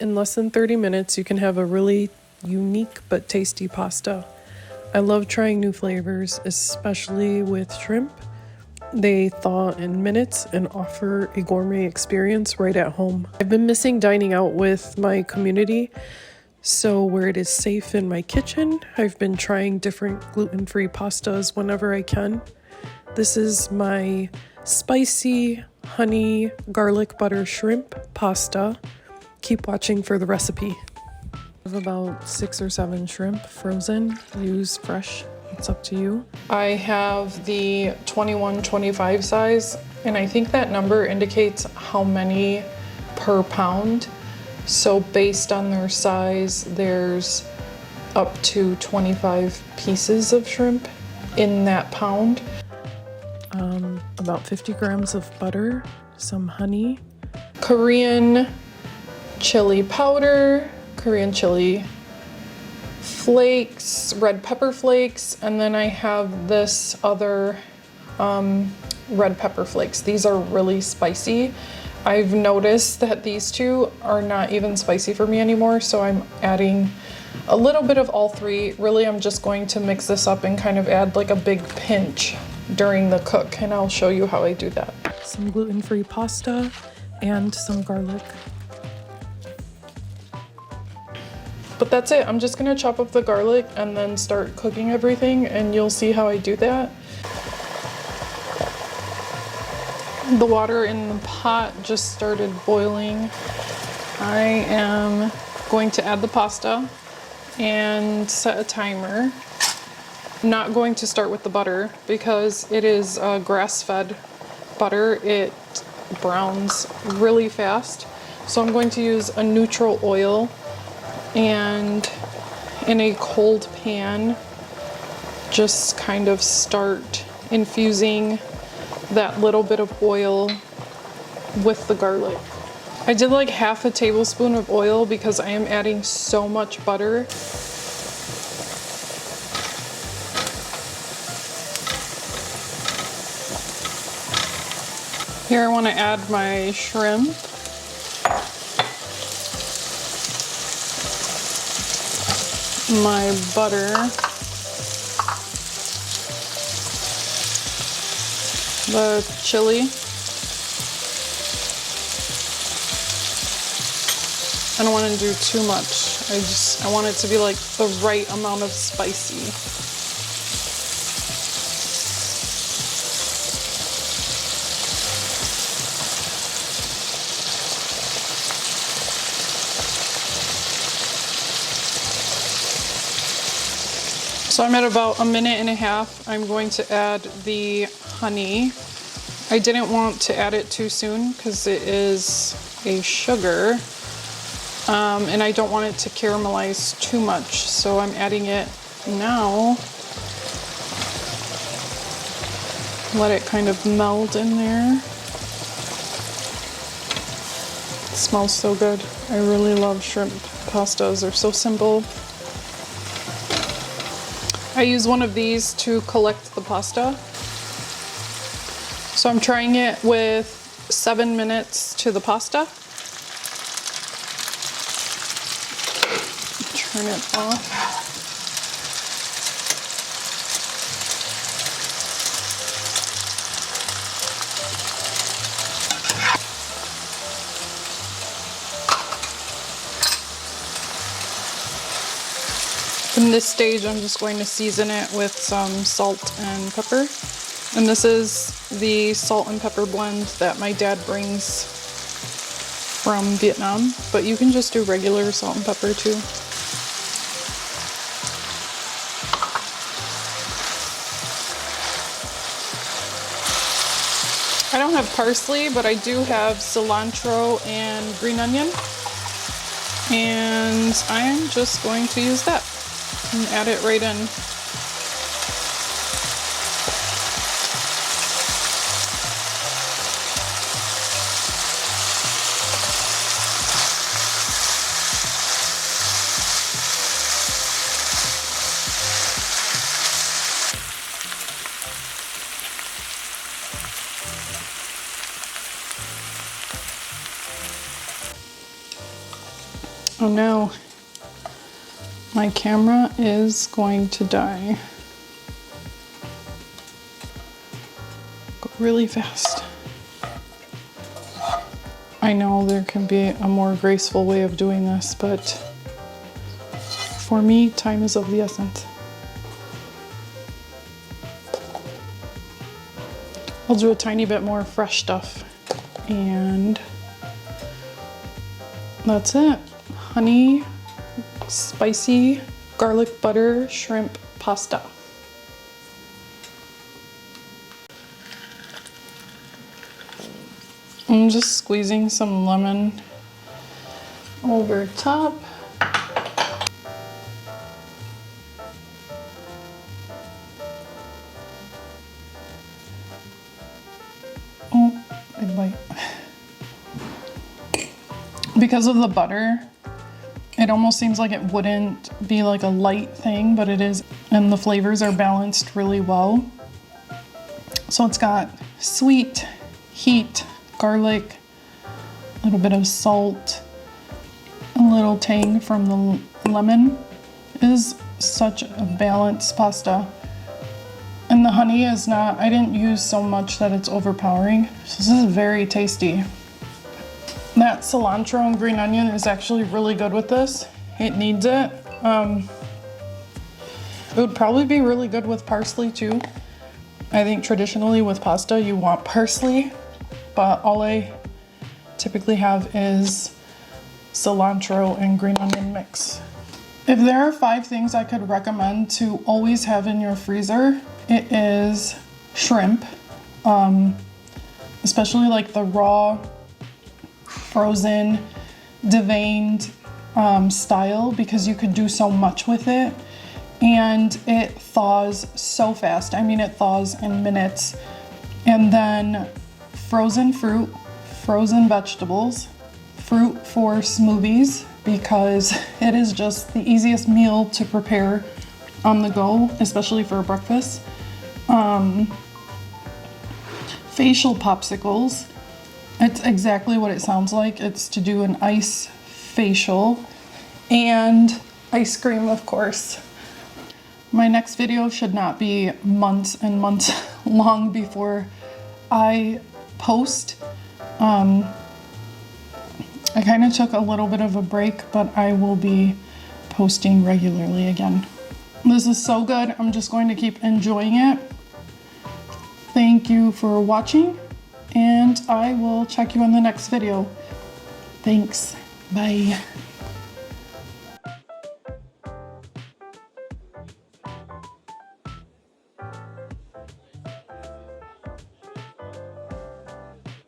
In less than 30 minutes, you can have a really unique but tasty pasta. I love trying new flavors, especially with shrimp. They thaw in minutes and offer a gourmet experience right at home. I've been missing dining out with my community, so where it is safe in my kitchen, I've been trying different gluten-free pastas whenever I can. This is my spicy honey garlic butter shrimp pasta. Keep watching for the recipe. I have about 6 or 7 shrimp frozen. Use fresh, it's up to you. I have the 21-25 size, and I think that number indicates how many per pound. So based on their size, there's up to 25 pieces of shrimp in that pound. About 50 grams of butter, some honey, Korean chili powder, Korean chili flakes, red pepper flakes, and then I have this other red pepper flakes. These are really spicy. I've noticed that these two are not even spicy for me anymore, so I'm adding a little bit of all three. Really, I'm just going to mix this up and kind of add like a big pinch during the cook, and I'll show you how I do that. Some gluten-free pasta and some garlic. But that's it. I'm just gonna chop up the garlic and then start cooking everything, and you'll see how I do that. The water in the pot just started boiling. I am going to add the pasta and set a timer. I'm not going to start with the butter because it is grass-fed butter. It browns really fast. So I'm going to use a neutral oil, and in a cold pan, just kind of start infusing that little bit of oil with the garlic. I did like half a tablespoon of oil because I am adding so much butter. Here I want to add my shrimp. My butter. The chili. I don't want to do too much. I want it to be like the right amount of spicy. So I'm at about 1.5 minutes. I'm going to add the honey. I didn't want to add it too soon because it is a sugar, and I don't want it to caramelize too much. So I'm adding it now. Let it kind of meld in there. It smells so good. I really love shrimp pastas. They're so simple. I use one of these to collect the pasta. So I'm trying it with 7 minutes to the pasta. Turn it off. In this stage, I'm just going to season it with some salt and pepper. And this is the salt and pepper blend that my dad brings from Vietnam, but you can just do regular salt and pepper too. I don't have parsley, but I do have cilantro and green onion. And I'm just going to use that and add it right in. Oh no, my camera is going to die. Go really fast. I know there can be a more graceful way of doing this, but for me, time is of the essence. I'll do a tiny bit more fresh stuff, and that's it. Honey, spicy garlic butter shrimp pasta. I'm just squeezing some lemon over top. Oh, big bite. Because of the butter, it almost seems like it wouldn't be like a light thing, but it is. And the flavors are balanced really well. So it's got sweet, heat, garlic, a little bit of salt, a little tang from the lemon. It is such a balanced pasta. And the honey is not, I didn't use so much that it's overpowering. So this is very tasty. That cilantro and green onion is actually really good with this. It needs it. It would probably be really good with parsley too. I think traditionally with pasta you want parsley, but all I typically have is cilantro and green onion mix. If there are 5 things I could recommend to always have in your freezer, it is shrimp, especially like the raw, frozen, deveined style, because you could do so much with it, and it thaws so fast. I mean, it thaws in minutes. And then frozen fruit, frozen vegetables, fruit for smoothies, because it is just the easiest meal to prepare on the go, especially for breakfast. Facial popsicles. It's exactly what it sounds like. It's to do an ice facial, and ice cream, of course. My next video should not be months and months long before I post. I kind of took a little bit of a break, but I will be posting regularly again. This is so good. I'm just going to keep enjoying it. Thank you for watching, and I will check you in the next video. Thanks. Bye.